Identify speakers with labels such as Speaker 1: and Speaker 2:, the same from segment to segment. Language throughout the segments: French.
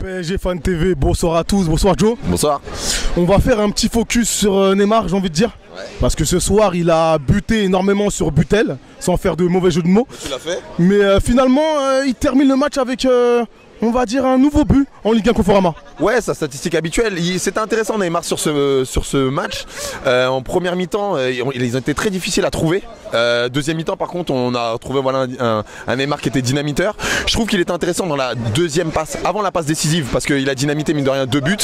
Speaker 1: PSG Fan TV, bonsoir à tous, bonsoir Joe.
Speaker 2: Bonsoir.
Speaker 1: On va faire un petit focus sur Neymar, j'ai envie de dire. Ouais. Parce que ce soir, il a buté énormément sur Butel, sans faire de mauvais jeu de mots.
Speaker 2: Tu l'as fait.
Speaker 1: Mais finalement, il termine le match avec, on va dire, un nouveau but en Ligue 1 Conforama.
Speaker 2: Ouais, sa statistique habituelle. C'était intéressant Neymar sur ce match. En première mi-temps, ils ont été très difficiles à trouver. Deuxième mi-temps, par contre, on a trouvé voilà, un Neymar qui était dynamiteur. Je trouve qu'il est intéressant dans la deuxième passe, avant la passe décisive, parce qu'il a dynamité, mine de rien, 2 buts.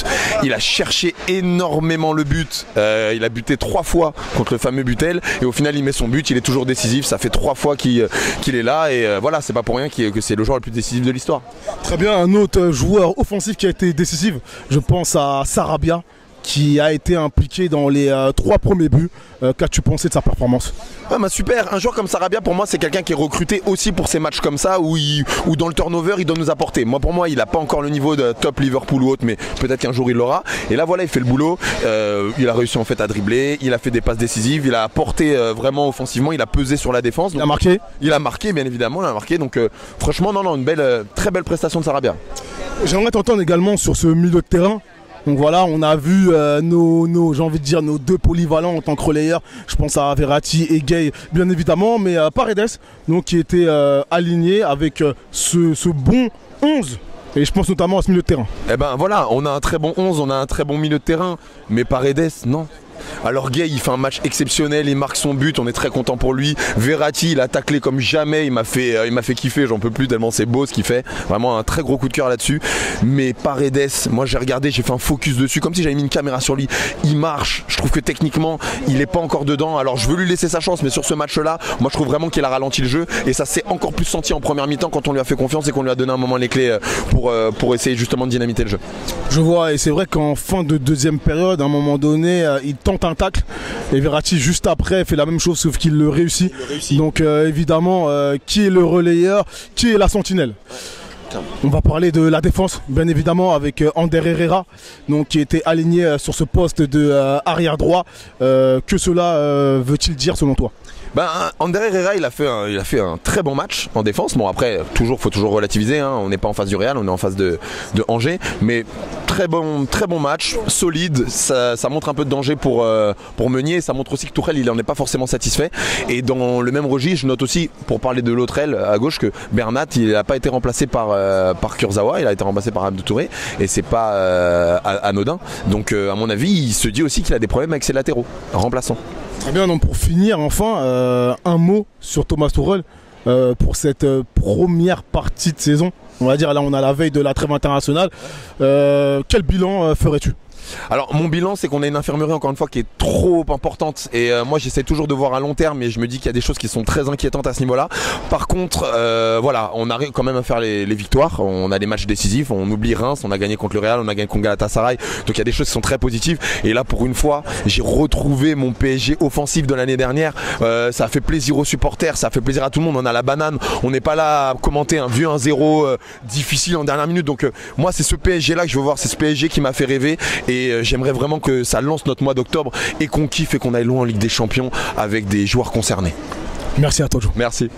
Speaker 2: Il a cherché énormément le but. Il a buté 3 fois contre le fameux Butel. Et au final, il met son but. Il est toujours décisif. Ça fait 3 fois qu'il est là. Et voilà, c'est pas pour rien que c'est le joueur le plus décisif de l'histoire.
Speaker 1: Très bien, un autre joueur offensif qui a été décisif, je pense à Sarabia, qui a été impliqué dans les 3 premiers buts. Qu'as-tu pensé de sa performance?
Speaker 2: Ouais, bah super, un joueur comme Sarabia pour moi c'est quelqu'un qui est recruté aussi pour ces matchs comme ça où dans le turnover il doit nous apporter. Pour moi il n'a pas encore le niveau de top Liverpool ou autre, mais peut-être qu'un jour il l'aura. Et là voilà, il fait le boulot, il a réussi en fait à dribbler, il a fait des passes décisives, il a apporté vraiment offensivement, il a pesé sur la défense.
Speaker 1: Il a marqué.
Speaker 2: Il a marqué bien évidemment, il a marqué. Donc franchement non, une très belle prestation de Sarabia.
Speaker 1: J'aimerais t'entendre également sur ce milieu de terrain. Donc voilà, on a vu j'ai envie de dire nos 2 polyvalents en tant que relayeurs. Je pense à Verratti et Gay, bien évidemment, mais Paredes, donc qui était aligné avec ce bon 11. Et je pense notamment à ce milieu de terrain.
Speaker 2: Eh ben voilà, on a un très bon 11, on a un très bon milieu de terrain, mais Paredes, non. Alors Gay il fait un match exceptionnel, il marque son but, on est très content pour lui. Verratti il a taclé comme jamais, il m'a fait kiffer, j'en peux plus tellement c'est beau ce qu'il fait. Vraiment un très gros coup de cœur là-dessus. Mais Paredes, moi j'ai regardé, j'ai fait un focus dessus comme si j'avais mis une caméra sur lui. Il marche, je trouve que techniquement il n'est pas encore dedans. Alors je veux lui laisser sa chance, mais sur ce match-là, moi je trouve vraiment qu'il a ralenti le jeu. Et ça s'est encore plus senti en première mi-temps quand on lui a fait confiance et qu'on lui a donné un moment les clés pour essayer justement de dynamiter le jeu.
Speaker 1: Je vois, et c'est vrai qu'en fin de deuxième période, à un moment donné, il tente un tacle et Verratti juste après fait la même chose sauf qu'il le réussit. Donc évidemment, qui est le relayeur, qui est la sentinelle? On va parler de la défense, bien évidemment, avec Ander Herrera, donc, qui était aligné sur ce poste de arrière droit. Que cela veut-il dire selon toi?
Speaker 2: Ander Herrera il a fait un très bon match en défense. Bon après faut toujours relativiser, hein. On n'est pas en face du Real, on est en face de Angers, mais très bon match, solide, ça montre un peu de danger pour Meunier, ça montre aussi que Tourelle il n'en est pas forcément satisfait. Et dans le même registre, je note aussi, pour parler de l'autre aile à gauche, que Bernat il n'a pas été remplacé par Kurzawa, il a été remplacé par Abdou Touré et c'est pas anodin. Donc à mon avis il se dit aussi qu'il a des problèmes avec ses latéraux remplaçants.
Speaker 1: Très bien, donc pour finir enfin, un mot sur Thomas Tuchel pour cette première partie de saison. On va dire là on a la veille de la trêve internationale. Quel bilan ferais-tu?
Speaker 2: Alors mon bilan c'est qu'on a une infirmerie encore une fois qui est trop importante et moi j'essaie toujours de voir à long terme, mais je me dis qu'il y a des choses qui sont très inquiétantes à ce niveau là. Par contre voilà, on arrive quand même à faire les victoires, on a des matchs décisifs, on oublie Reims, on a gagné contre le Real, on a gagné contre Galatasaray, donc il y a des choses qui sont très positives. Et là pour une fois j'ai retrouvé mon PSG offensif de l'année dernière. Ça a fait plaisir aux supporters, ça a fait plaisir à tout le monde, on a la banane, on n'est pas là à commenter un vieux 1-0 difficile en dernière minute. Donc moi c'est ce PSG là que je veux voir, c'est ce PSG qui m'a fait rêver. Et j'aimerais vraiment que ça lance notre mois d'octobre et qu'on kiffe et qu'on aille loin en Ligue des Champions avec des joueurs concernés.
Speaker 1: Merci à toi, Joe.
Speaker 2: Merci.